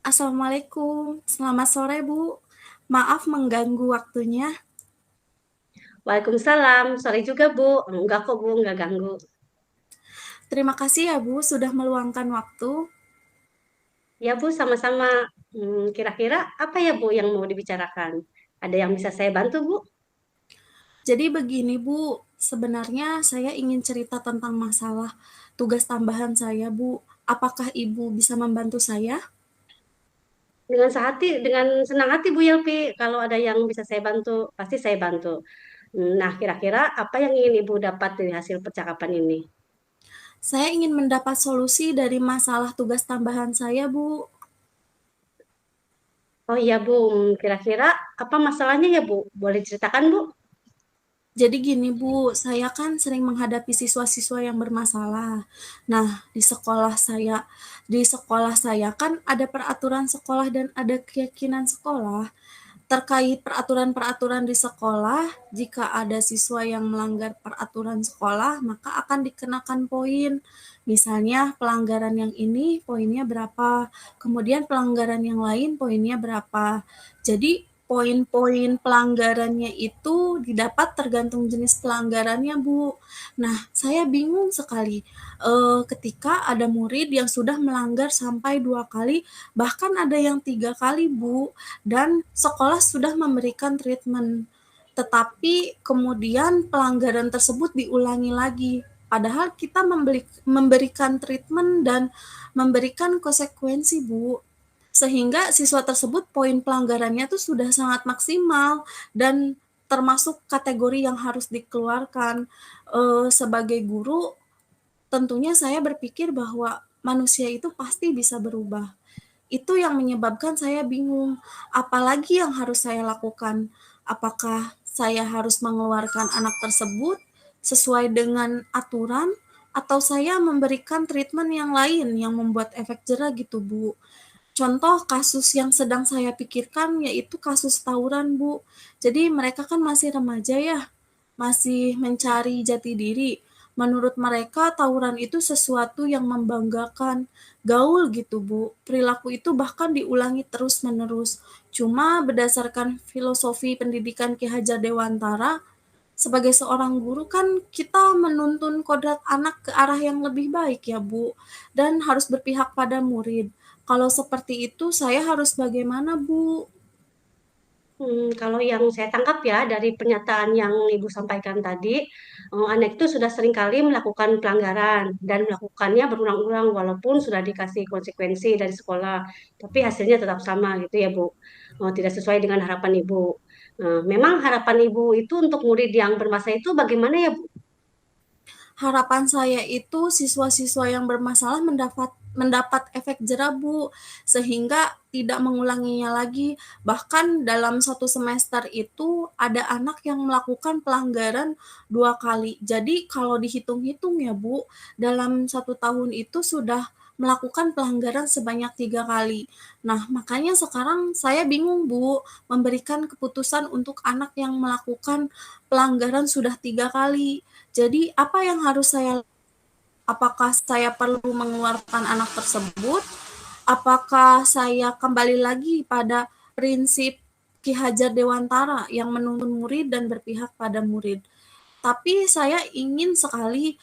Assalamualaikum, selamat sore Bu. Maaf mengganggu waktunya. Waalaikumsalam, sorry juga Bu. Enggak kok Bu, enggak ganggu. Terima kasih ya Bu sudah meluangkan waktu. Ya Bu, sama-sama. Kira-kira apa ya Bu yang mau dibicarakan? Ada yang bisa saya bantu Bu? Jadi begini Bu, sebenarnya saya ingin cerita tentang masalah tugas tambahan saya Bu. Apakah Ibu bisa membantu saya? Dengan senang hati Bu Yelpi. Kalau ada yang bisa saya bantu, pasti saya bantu. Nah, kira-kira apa yang ingin Ibu dapat dari hasil percakapan ini? Saya ingin mendapat solusi dari masalah tugas tambahan saya Bu. Oh iya Bu, kira-kira apa masalahnya ya Bu? Boleh ceritakan Bu? Jadi gini Bu, saya kan sering menghadapi siswa-siswa yang bermasalah. Nah, di sekolah saya kan ada peraturan sekolah dan ada keyakinan sekolah. Terkait peraturan-peraturan di sekolah, jika ada siswa yang melanggar peraturan sekolah, maka akan dikenakan poin. Misalnya pelanggaran yang ini poinnya berapa, kemudian pelanggaran yang lain poinnya berapa. Jadi poin-poin pelanggarannya itu didapat tergantung jenis pelanggarannya, Bu. Nah, saya bingung sekali ketika ada murid yang sudah melanggar sampai 2 kali, bahkan ada yang 3 kali, Bu, dan sekolah sudah memberikan treatment. Tetapi kemudian pelanggaran tersebut diulangi lagi. Padahal kita memberikan treatment dan memberikan konsekuensi, Bu, sehingga siswa tersebut poin pelanggarannya tuh sudah sangat maksimal dan termasuk kategori yang harus dikeluarkan. Sebagai guru, tentunya saya berpikir bahwa manusia itu pasti bisa berubah. Itu yang menyebabkan saya bingung, apalagi yang harus saya lakukan. Apakah saya harus mengeluarkan anak tersebut sesuai dengan aturan, atau saya memberikan treatment yang lain yang membuat efek jera gitu, Bu. Contoh kasus yang sedang saya pikirkan yaitu kasus tawuran, Bu. Jadi mereka kan masih remaja ya, masih mencari jati diri. Menurut mereka tawuran itu sesuatu yang membanggakan, gaul gitu Bu. Perilaku itu bahkan diulangi terus-menerus. Cuma berdasarkan filosofi pendidikan Ki Hajar Dewantara, sebagai seorang guru kan kita menuntun kodrat anak ke arah yang lebih baik ya Bu, dan harus berpihak pada murid. Kalau seperti itu saya harus bagaimana Bu? Kalau yang saya tangkap ya dari pernyataan yang Ibu sampaikan tadi, anak itu sudah seringkali melakukan pelanggaran dan melakukannya berulang-ulang walaupun sudah dikasih konsekuensi dari sekolah, tapi hasilnya tetap sama gitu ya Bu. Tidak sesuai dengan harapan Ibu. Memang harapan Ibu itu untuk murid yang bermasalah itu bagaimana ya Bu? Harapan saya itu siswa-siswa yang bermasalah mendapat mendapat efek jera Bu, sehingga tidak mengulanginya lagi. Bahkan dalam satu semester itu ada anak yang melakukan pelanggaran 2 kali. Jadi kalau dihitung-hitung ya Bu, dalam 1 tahun itu sudah melakukan pelanggaran sebanyak 3 kali. Nah, makanya sekarang saya bingung Bu, memberikan keputusan untuk anak yang melakukan pelanggaran sudah 3 kali. Jadi apa yang harus saya, apakah saya perlu mengeluarkan anak tersebut? Apakah saya kembali lagi pada prinsip Ki Hajar Dewantara yang menuntun murid dan berpihak pada murid? Tapi saya ingin sekali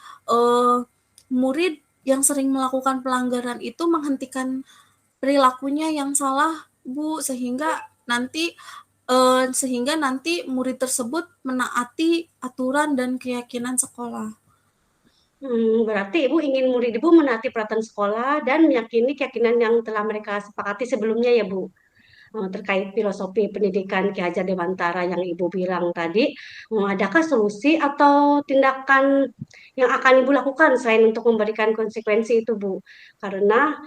murid yang sering melakukan pelanggaran itu menghentikan perilakunya yang salah, Bu, sehingga nanti murid tersebut menaati aturan dan keyakinan sekolah. Berarti Ibu ingin murid Ibu menaati peraturan sekolah dan meyakini keyakinan yang telah mereka sepakati sebelumnya ya Bu. Terkait filosofi pendidikan Ki Hajar Dewantara yang Ibu bilang tadi, adakah solusi atau tindakan yang akan Ibu lakukan selain untuk memberikan konsekuensi itu, Bu? Karena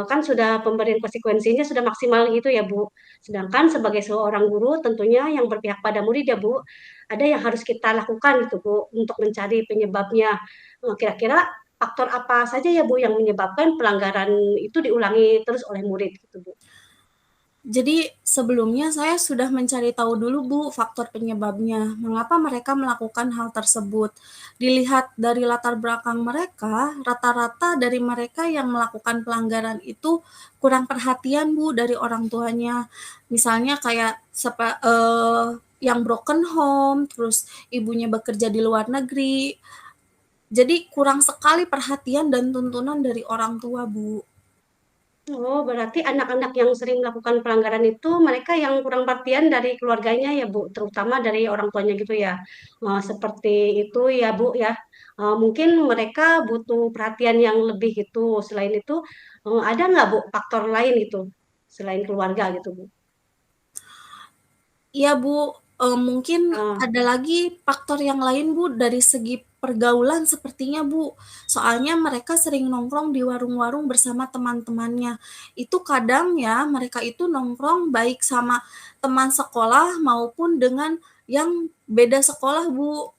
kan sudah pemberian konsekuensinya sudah maksimal gitu ya, Bu. Sedangkan sebagai seorang guru tentunya yang berpihak pada murid ya, Bu, ada yang harus kita lakukan gitu, Bu, untuk mencari penyebabnya. Kira-kira faktor apa saja ya, Bu, yang menyebabkan pelanggaran itu diulangi terus oleh murid gitu, Bu? Jadi sebelumnya saya sudah mencari tahu dulu Bu faktor penyebabnya, mengapa mereka melakukan hal tersebut. Dilihat dari latar belakang mereka, rata-rata dari mereka yang melakukan pelanggaran itu kurang perhatian Bu dari orang tuanya. Misalnya kayak yang broken home, terus ibunya bekerja di luar negeri. Jadi kurang sekali perhatian dan tuntunan dari orang tua Bu. Oh, berarti anak-anak yang sering melakukan pelanggaran itu mereka yang kurang perhatian dari keluarganya ya, Bu, terutama dari orang tuanya gitu ya. Seperti itu ya, Bu ya. Mungkin mereka butuh perhatian yang lebih gitu. Selain itu, ada nggak, Bu, faktor lain gitu selain keluarga gitu, Bu? Iya Bu, mungkin Ah, ada lagi faktor yang lain Bu, dari segi pergaulan sepertinya Bu. Soalnya mereka sering nongkrong di warung-warung bersama teman-temannya. Itu kadang ya, mereka itu nongkrong baik sama teman sekolah maupun dengan yang beda sekolah Bu.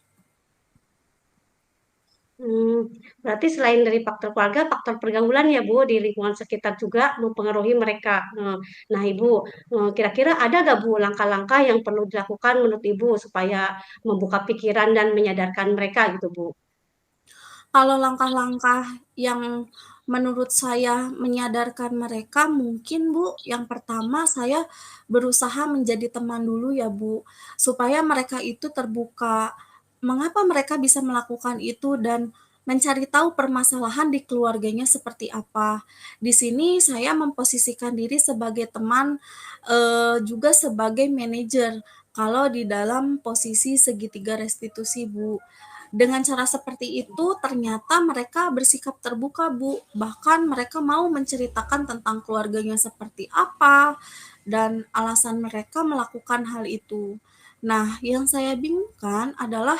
hmm, berarti selain dari faktor keluarga, faktor pergaulan ya, Bu, di lingkungan sekitar juga mempengaruhi mereka. Nah, Ibu, kira-kira ada nggak, Bu, langkah-langkah yang perlu dilakukan menurut Ibu supaya membuka pikiran dan menyadarkan mereka gitu, Bu? Kalau langkah-langkah yang menurut saya menyadarkan mereka mungkin Bu, yang pertama saya berusaha menjadi teman dulu ya Bu, supaya mereka itu terbuka. Mengapa mereka bisa melakukan itu dan mencari tahu permasalahan di keluarganya seperti apa. Di sini saya memposisikan diri sebagai teman, juga sebagai manajer, kalau di dalam posisi segitiga restitusi Bu. Dengan cara seperti itu, ternyata mereka bersikap terbuka, Bu. Bahkan mereka mau menceritakan tentang keluarganya seperti apa dan alasan mereka melakukan hal itu. Nah, yang saya bingungkan adalah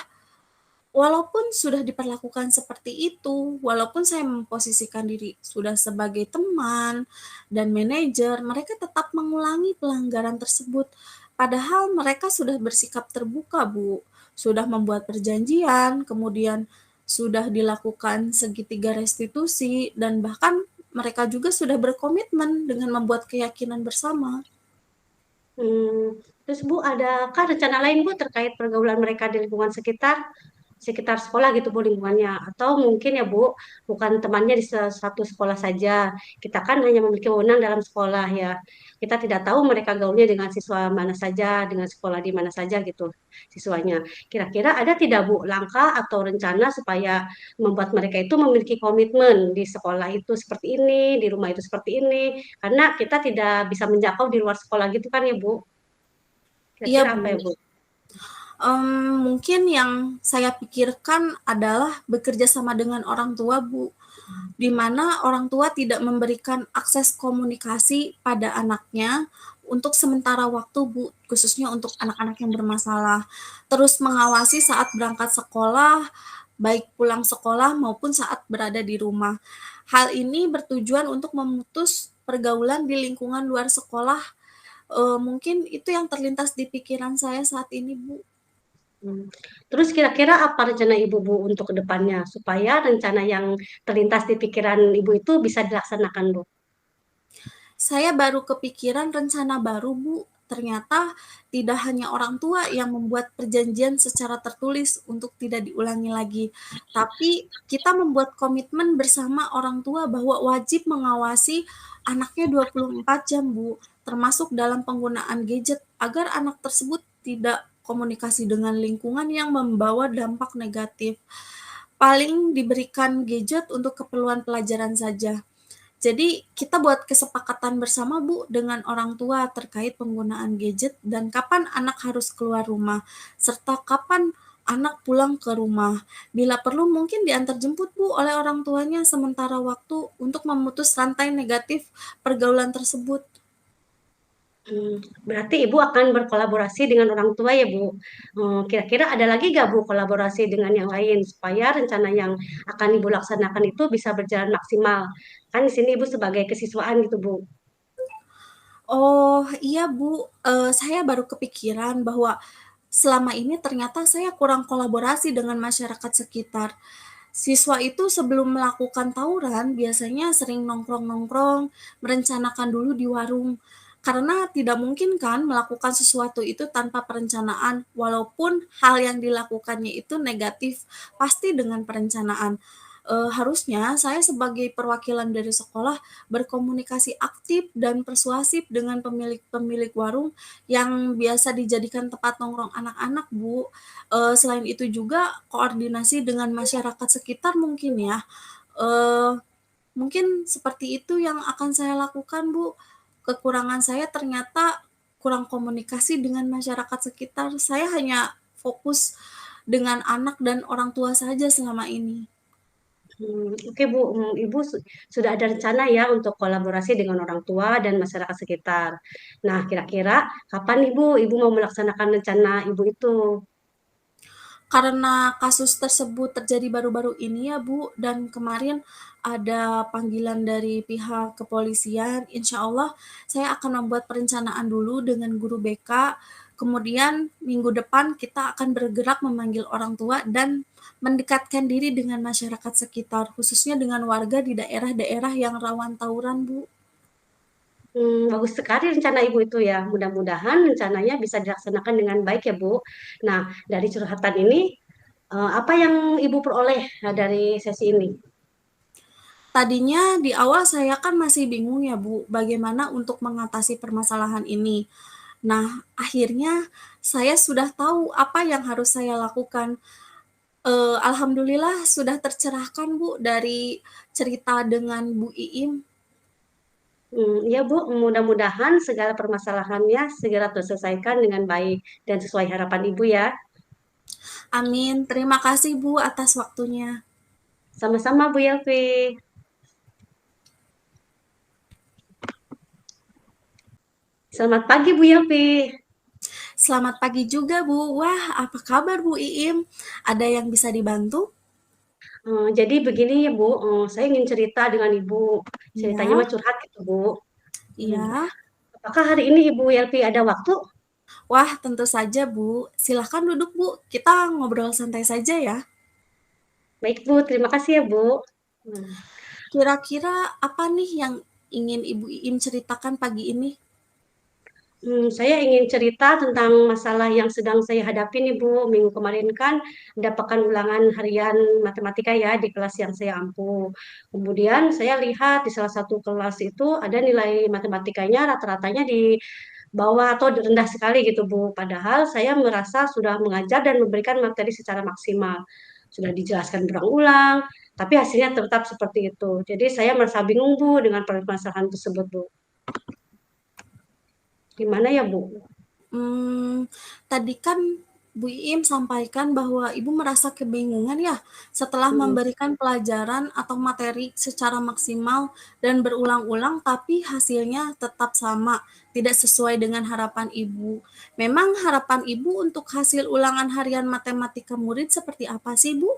walaupun sudah diperlakukan seperti itu, walaupun saya memposisikan diri sudah sebagai teman dan manajer, mereka tetap mengulangi pelanggaran tersebut. Padahal mereka sudah bersikap terbuka, Bu. Sudah membuat perjanjian, kemudian sudah dilakukan segitiga restitusi, dan bahkan mereka juga sudah berkomitmen dengan membuat keyakinan bersama. Terus Bu, adakah rencana lain Bu terkait pergaulan mereka di lingkungan sekitar? Sekitar sekolah gitu Bu lingkungannya, atau mungkin ya Bu bukan temannya di satu sekolah saja, kita kan hanya memiliki wewenang dalam sekolah ya, kita tidak tahu mereka gaulnya dengan siswa mana saja, dengan sekolah di mana saja gitu siswanya. Kira-kira ada tidak Bu langkah atau rencana supaya membuat mereka itu memiliki komitmen di sekolah itu seperti ini, di rumah itu seperti ini, karena kita tidak bisa menjangkau di luar sekolah gitu kan ya Bu. Iya, Kira-kira apa ya Bu. Bu? Mungkin yang saya pikirkan adalah bekerja sama dengan orang tua, Bu, di mana orang tua tidak memberikan akses komunikasi pada anaknya untuk sementara waktu, Bu, khususnya untuk anak-anak yang bermasalah. Terus mengawasi saat berangkat sekolah, baik pulang sekolah maupun saat berada di rumah. Hal ini bertujuan untuk memutus pergaulan di lingkungan luar sekolah. Mungkin itu yang terlintas di pikiran saya saat ini, Bu. Hmm. Terus kira-kira apa rencana Ibu Bu untuk ke depannya supaya rencana yang terlintas di pikiran Ibu itu bisa dilaksanakan Bu? Saya baru kepikiran rencana baru, Bu. Ternyata tidak hanya orang tua yang membuat perjanjian secara tertulis untuk tidak diulangi lagi, tapi kita membuat komitmen bersama orang tua bahwa wajib mengawasi anaknya 24 jam, Bu, termasuk dalam penggunaan gadget agar anak tersebut tidak komunikasi dengan lingkungan yang membawa dampak negatif. Paling diberikan gadget untuk keperluan pelajaran saja. Jadi kita buat kesepakatan bersama Bu dengan orang tua terkait penggunaan gadget dan kapan anak harus keluar rumah, serta kapan anak pulang ke rumah. Bila perlu mungkin diantar jemput Bu oleh orang tuanya sementara waktu untuk memutus rantai negatif pergaulan tersebut. Hmm, berarti Ibu akan berkolaborasi dengan orang tua ya Bu. Kira-kira ada lagi nggak Bu kolaborasi dengan yang lain supaya rencana yang akan Ibu laksanakan itu bisa berjalan maksimal? Kan di sini Ibu sebagai kesiswaan gitu Bu. Oh iya Bu, saya baru kepikiran bahwa selama ini ternyata saya kurang kolaborasi dengan masyarakat sekitar. Siswa itu sebelum melakukan tawuran biasanya sering nongkrong-nongkrong, merencanakan dulu di warung. Karena tidak mungkin kan melakukan sesuatu itu tanpa perencanaan, walaupun hal yang dilakukannya itu negatif, pasti dengan perencanaan. Harusnya saya sebagai perwakilan dari sekolah berkomunikasi aktif dan persuasif dengan pemilik-pemilik warung yang biasa dijadikan tempat nongkrong anak-anak, Bu. Selain itu juga koordinasi dengan masyarakat sekitar mungkin ya. Eee Mungkin seperti itu yang akan saya lakukan, Bu. Kekurangan saya ternyata kurang komunikasi dengan masyarakat sekitar. Saya hanya fokus dengan anak dan orang tua saja selama ini. Oke Bu, Ibu sudah ada rencana ya untuk kolaborasi dengan orang tua dan masyarakat sekitar. Nah, kira-kira kapan Ibu mau melaksanakan rencana Ibu itu? Karena kasus tersebut terjadi baru-baru ini ya, Bu, dan kemarin ada panggilan dari pihak kepolisian, insya Allah saya akan membuat perencanaan dulu dengan guru BK, kemudian minggu depan kita akan bergerak memanggil orang tua dan mendekatkan diri dengan masyarakat sekitar, khususnya dengan warga di daerah-daerah yang rawan tawuran, Bu. Bagus sekali rencana Ibu itu ya. Mudah-mudahan rencananya bisa dilaksanakan dengan baik ya Bu. Nah, dari curhatan ini, apa yang Ibu peroleh dari sesi ini? Tadinya di awal saya kan masih bingung ya Bu, bagaimana untuk mengatasi permasalahan ini. Nah, akhirnya saya sudah tahu apa yang harus saya lakukan. Alhamdulillah sudah tercerahkan Bu dari cerita dengan Bu Iim. Ya Bu, mudah-mudahan segala permasalahannya segera terselesaikan dengan baik dan sesuai harapan Ibu ya. Amin. Terima kasih Bu atas waktunya. Sama-sama Bu Yelvi. Selamat pagi Bu Yelvi. Selamat pagi juga Bu. Wah, apa kabar Bu Iim? Ada yang bisa dibantu? Jadi begini ya Bu, saya ingin cerita dengan Ibu. Ceritanya Iya, mah curhat gitu Bu. Hmm, iya. Apakah hari ini Ibu Yelvi ada waktu? Wah, tentu saja Bu. Silahkan duduk Bu. Kita ngobrol santai saja ya. Baik Bu, terima kasih ya Bu. Hmm. Kira-kira apa nih yang ingin Ibu Iim ceritakan pagi ini? Saya ingin cerita tentang masalah yang sedang saya hadapi nih Bu. Minggu kemarin kan ada pekan ulangan harian matematika ya di kelas yang saya ampuh. Kemudian saya lihat di salah satu kelas itu ada nilai matematikanya rata-ratanya di bawah atau rendah sekali gitu Bu. Padahal saya merasa sudah mengajar dan memberikan materi secara maksimal. Sudah dijelaskan berulang-ulang, tapi hasilnya tetap seperti itu. Jadi saya merasa bingung Bu dengan permasalahan tersebut Bu. Gimana ya Bu? Hmm, Tadi kan Bu Iim sampaikan bahwa Ibu merasa kebingungan ya setelah Hmm. memberikan pelajaran atau materi secara maksimal dan berulang-ulang tapi hasilnya tetap sama, tidak sesuai dengan harapan Ibu. Memang harapan Ibu untuk hasil ulangan harian matematika murid seperti apa sih, Bu?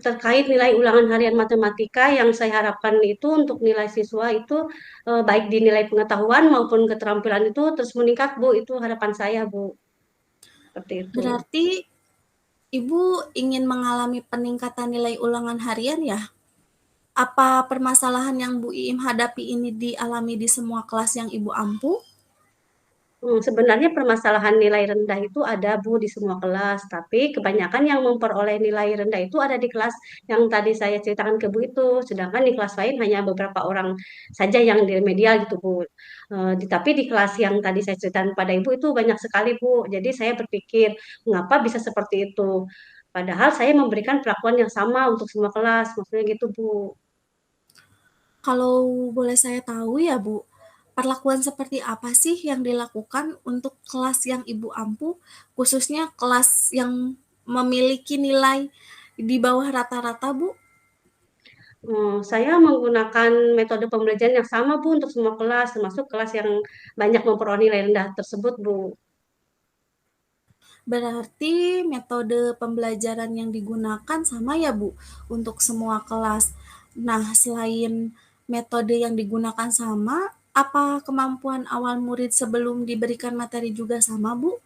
Terkait nilai ulangan harian matematika yang saya harapkan itu untuk nilai siswa itu baik di nilai pengetahuan maupun keterampilan itu terus meningkat Bu, itu harapan saya Bu, seperti itu. Berarti Ibu ingin mengalami peningkatan nilai ulangan harian ya? Apa permasalahan yang Bu Iim hadapi ini dialami di semua kelas yang Ibu ampu? Sebenarnya permasalahan nilai rendah itu ada Bu di semua kelas, tapi kebanyakan yang memperoleh nilai rendah itu ada di kelas yang tadi saya ceritakan ke Bu itu, sedangkan di kelas lain hanya beberapa orang saja yang di remedial gitu Bu. Tapi di kelas yang tadi saya ceritakan pada Ibu itu banyak sekali Bu, jadi saya berpikir mengapa bisa seperti itu. Padahal saya memberikan perlakuan yang sama untuk semua kelas, maksudnya gitu Bu. Kalau boleh saya tahu ya Bu, perlakuan seperti apa sih yang dilakukan untuk kelas yang Ibu ampu, khususnya kelas yang memiliki nilai di bawah rata-rata Bu? Saya menggunakan metode pembelajaran yang sama Bu untuk semua kelas, termasuk kelas yang banyak memperoleh nilai rendah tersebut Bu. Berarti metode pembelajaran yang digunakan sama ya Bu untuk semua kelas. Nah, selain metode yang digunakan sama, apa kemampuan awal murid sebelum diberikan materi juga sama Bu?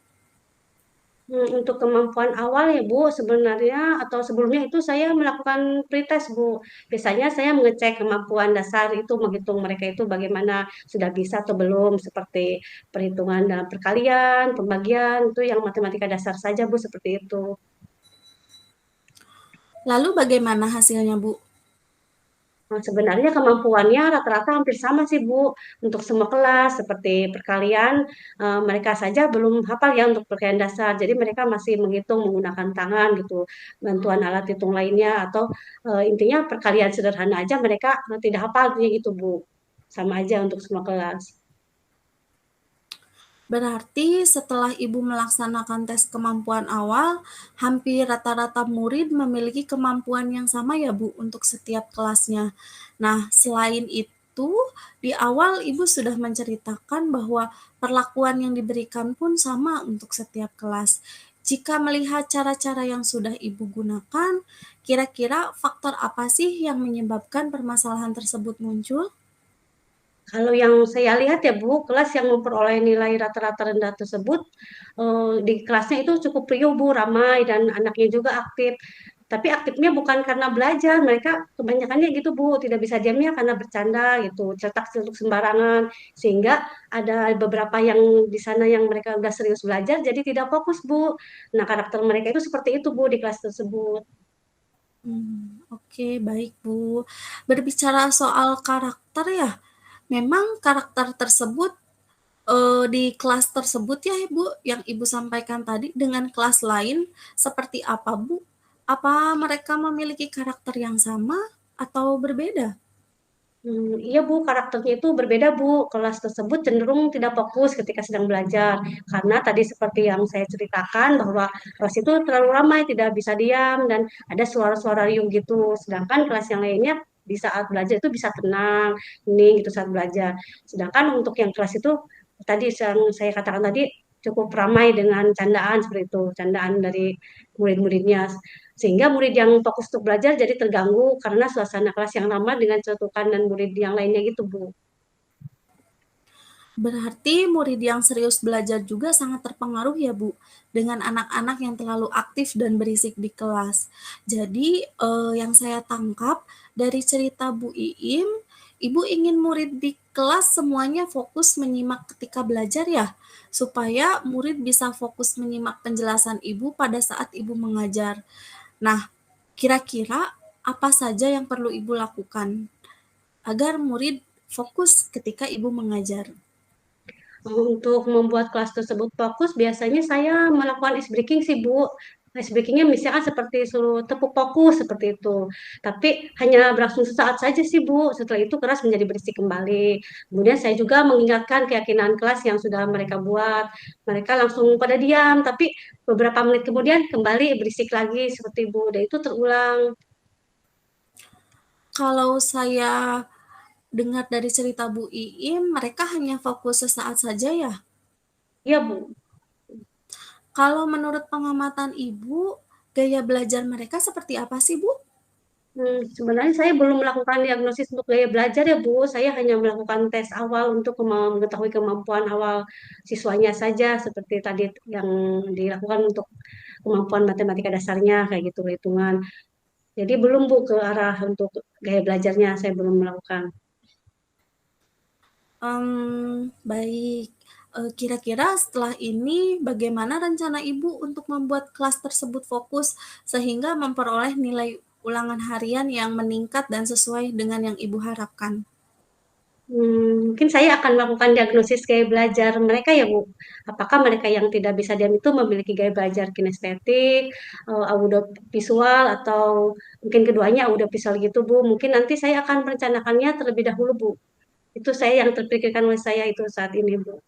Untuk kemampuan awal ya Bu, sebenarnya atau sebelumnya itu saya melakukan pretest Bu. Biasanya saya mengecek kemampuan dasar itu, menghitung mereka itu bagaimana sudah bisa atau belum, seperti perhitungan dalam perkalian, pembagian, itu yang matematika dasar saja Bu, seperti itu. Lalu bagaimana hasilnya, Bu? Nah, sebenarnya kemampuannya rata-rata hampir sama sih Bu untuk semua kelas seperti perkalian mereka saja belum hafal ya untuk perkalian dasar. Jadi mereka masih menghitung menggunakan tangan gitu, bantuan alat hitung lainnya atau intinya perkalian sederhana aja mereka tidak hafal gitu Bu. Sama aja untuk semua kelas. Berarti setelah Ibu melaksanakan tes kemampuan awal, hampir rata-rata murid memiliki kemampuan yang sama ya Bu untuk setiap kelasnya. Nah, selain itu, di awal Ibu sudah menceritakan bahwa perlakuan yang diberikan pun sama untuk setiap kelas. Jika melihat cara-cara yang sudah Ibu gunakan, kira-kira faktor apa sih yang menyebabkan permasalahan tersebut muncul? Kalau yang saya lihat ya Bu, kelas yang memperoleh nilai rata-rata rendah tersebut di kelasnya itu cukup riuh Bu, ramai dan anaknya juga aktif. Tapi aktifnya bukan karena belajar, mereka kebanyakannya gitu Bu, tidak bisa diamnya karena bercanda gitu, cetak-cetuk sembarangan. Sehingga ada beberapa yang di sana yang mereka udah serius belajar, jadi tidak fokus Bu. Nah, karakter mereka itu seperti itu Bu di kelas tersebut. Oke, baik Bu. Berbicara soal karakter ya, memang karakter tersebut di kelas tersebut ya Ibu, yang Ibu sampaikan tadi dengan kelas lain seperti apa Bu? Apa mereka memiliki karakter yang sama atau berbeda? Iya Bu, karakternya itu berbeda Bu. Kelas tersebut cenderung tidak fokus ketika sedang belajar. Karena tadi seperti yang saya ceritakan bahwa kelas itu terlalu ramai, tidak bisa diam, dan ada suara-suara riuh gitu. Sedangkan kelas yang lainnya di saat belajar itu bisa tenang, hening gitu saat belajar. Sedangkan untuk yang kelas itu tadi yang saya katakan tadi cukup ramai dengan candaan seperti itu, candaan dari murid-muridnya. Sehingga murid yang fokus untuk belajar jadi terganggu karena suasana kelas yang ramai dengan cetukan dan murid yang lainnya gitu, Bu. Berarti murid yang serius belajar juga sangat terpengaruh ya Bu, dengan anak-anak yang terlalu aktif dan berisik di kelas. Jadi yang saya tangkap dari cerita Bu Iim, Ibu ingin murid di kelas semuanya fokus menyimak ketika belajar ya, supaya murid bisa fokus menyimak penjelasan Ibu pada saat Ibu mengajar. Nah, kira-kira apa saja yang perlu Ibu lakukan agar murid fokus ketika Ibu mengajar? Untuk membuat kelas tersebut fokus, biasanya saya melakukan ice breaking sih, Bu. Ice breakingnya misalkan seperti suruh tepuk fokus seperti itu. Tapi hanya berlangsung sesaat saja sih, Bu. Setelah itu kelas menjadi berisik kembali. Kemudian saya juga mengingatkan keyakinan kelas yang sudah mereka buat. Mereka langsung pada diam, tapi beberapa menit kemudian kembali berisik lagi seperti Bu. Dan itu terulang. Kalau saya dengar dari cerita Bu Iim, mereka hanya fokus sesaat saja ya? Iya, Bu. Kalau menurut pengamatan Ibu, gaya belajar mereka seperti apa sih, Bu? Sebenarnya saya belum melakukan diagnosis untuk gaya belajar ya Bu. Saya hanya melakukan tes awal untuk mengetahui kemampuan awal siswanya saja, seperti tadi yang dilakukan untuk kemampuan matematika dasarnya kayak gitu, hitungan. Jadi belum Bu ke arah untuk gaya belajarnya, saya belum melakukan. Baik. Kira-kira setelah ini bagaimana rencana Ibu untuk membuat kelas tersebut fokus sehingga memperoleh nilai ulangan harian yang meningkat dan sesuai dengan yang Ibu harapkan? Mungkin saya akan melakukan diagnosis gaya belajar mereka ya Bu. Apakah mereka yang tidak bisa diam itu memiliki gaya belajar kinestetik, audiovisual, atau mungkin keduanya audiovisual gitu Bu. Mungkin nanti saya akan merencanakannya terlebih dahulu Bu. Itu saya yang terpikirkan oleh saya itu saat ini Bu.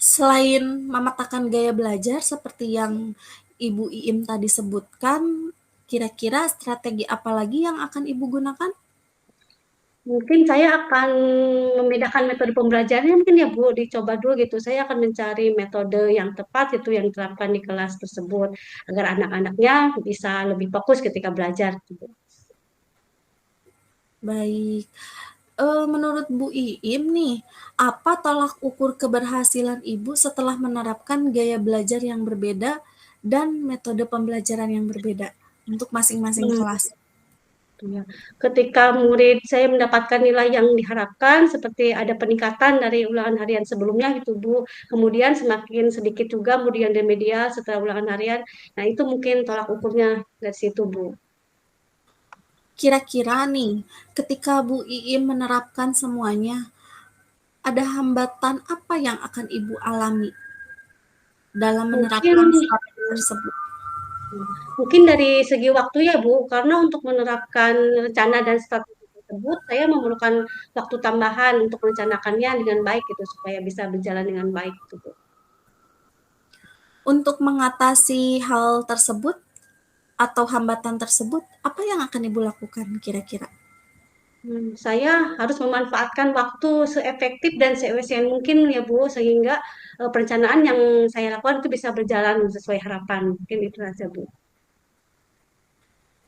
Selain memetakan gaya belajar seperti yang Ibu Iim tadi sebutkan, kira-kira strategi apa lagi yang akan Ibu gunakan? Mungkin saya akan membedakan metode pembelajarannya mungkin ya Bu, dicoba dulu gitu. Saya akan mencari metode yang tepat itu yang diterapkan di kelas tersebut agar anak-anaknya bisa lebih fokus ketika belajar gitu. Baik. Menurut Bu Iim nih, apa tolak ukur keberhasilan Ibu setelah menerapkan gaya belajar yang berbeda dan metode pembelajaran yang berbeda untuk masing-masing Hmm, kelas? ya. Ketika murid saya mendapatkan nilai yang diharapkan, seperti ada peningkatan dari ulangan harian sebelumnya gitu Bu. Kemudian semakin sedikit juga kemudian remedial setelah ulangan harian. Nah, itu mungkin tolak ukurnya dari situ Bu. Kira-kira nih, ketika Bu Iim menerapkan semuanya, ada hambatan apa yang akan Ibu alami dalam Mungkin menerapkan strategi tersebut? Mungkin dari segi waktu ya Bu, karena untuk menerapkan rencana dan strategi tersebut, saya memerlukan waktu tambahan untuk merencanakannya dengan baik gitu, supaya bisa berjalan dengan baik gitu Bu. Untuk mengatasi hal tersebut atau hambatan tersebut, apa yang akan Ibu lakukan kira-kira? Saya harus memanfaatkan waktu seefektif dan seefisien mungkin ya Bu, sehingga perencanaan yang saya lakukan itu bisa berjalan sesuai harapan. Mungkin itu saja Bu.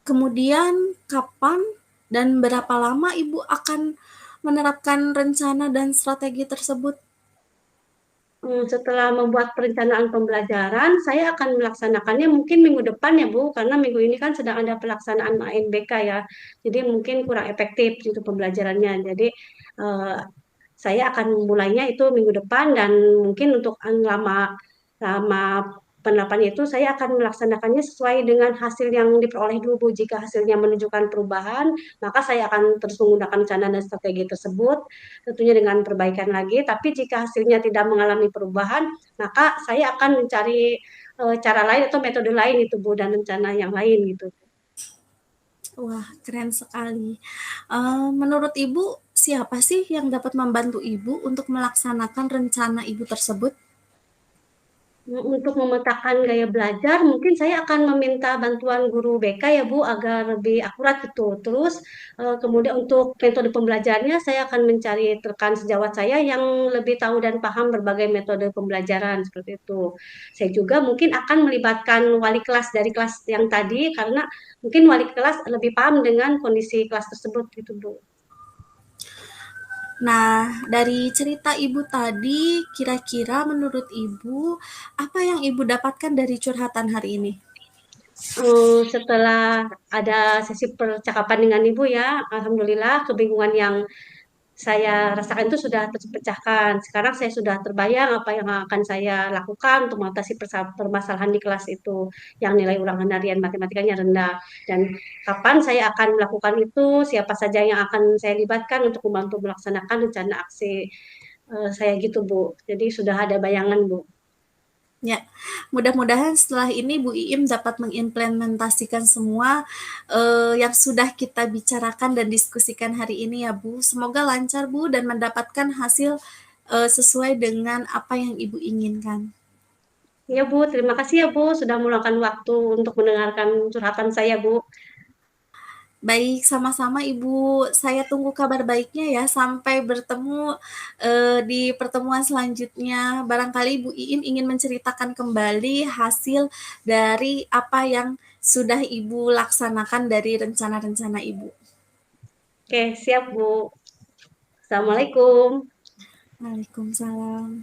Kemudian kapan dan berapa lama Ibu akan menerapkan rencana dan strategi tersebut? Setelah membuat perencanaan pembelajaran, saya akan melaksanakannya mungkin minggu depan ya Bu, karena minggu ini kan sedang ada pelaksanaan ANBK ya, jadi mungkin kurang efektif gitu pembelajarannya. Jadi eh, saya akan memulainya itu minggu depan dan mungkin untuk lama lama penerapannya itu saya akan melaksanakannya sesuai dengan hasil yang diperoleh dulu Bu. Jika hasilnya menunjukkan perubahan, maka saya akan terus menggunakan rencana dan strategi tersebut, tentunya dengan perbaikan lagi. Tapi jika hasilnya tidak mengalami perubahan, maka saya akan mencari cara lain atau metode lain itu Bu dan rencana yang lain gitu. Wah, keren sekali. Menurut Ibu, siapa sih yang dapat membantu Ibu untuk melaksanakan rencana Ibu tersebut? Untuk memetakan gaya belajar, mungkin saya akan meminta bantuan guru BK ya Bu, agar lebih akurat gitu. Terus kemudian untuk metode pembelajarannya, saya akan mencari rekan sejawat saya yang lebih tahu dan paham berbagai metode pembelajaran seperti itu. Saya juga mungkin akan melibatkan wali kelas dari kelas yang tadi, karena mungkin wali kelas lebih paham dengan kondisi kelas tersebut gitu Bu. Nah, dari cerita Ibu tadi, kira-kira menurut Ibu, apa yang Ibu dapatkan dari curhatan hari ini? Setelah ada sesi percakapan dengan Ibu ya, Alhamdulillah kebingungan yang saya rasakan itu sudah terpecahkan. Sekarang saya sudah terbayang apa yang akan saya lakukan untuk mengatasi permasalahan di kelas itu, yang nilai ulangan harian matematikanya rendah. Dan kapan saya akan melakukan itu, siapa saja yang akan saya libatkan untuk membantu melaksanakan rencana aksi saya gitu, Bu. Jadi sudah ada bayangan, Bu. Ya, mudah-mudahan setelah ini Bu Iim dapat mengimplementasikan semua yang sudah kita bicarakan dan diskusikan hari ini ya Bu. Semoga lancar Bu dan mendapatkan hasil sesuai dengan apa yang Ibu inginkan. Ya, Bu. Terima kasih ya, Bu, sudah meluangkan waktu untuk mendengarkan curhatan saya, Bu. Baik, sama-sama Ibu. Saya tunggu kabar baiknya ya. Sampai bertemu di pertemuan selanjutnya. Barangkali Bu Iin ingin menceritakan kembali hasil dari apa yang sudah Ibu laksanakan dari rencana-rencana Ibu. Oke, siap, Bu. Assalamualaikum. Waalaikumsalam.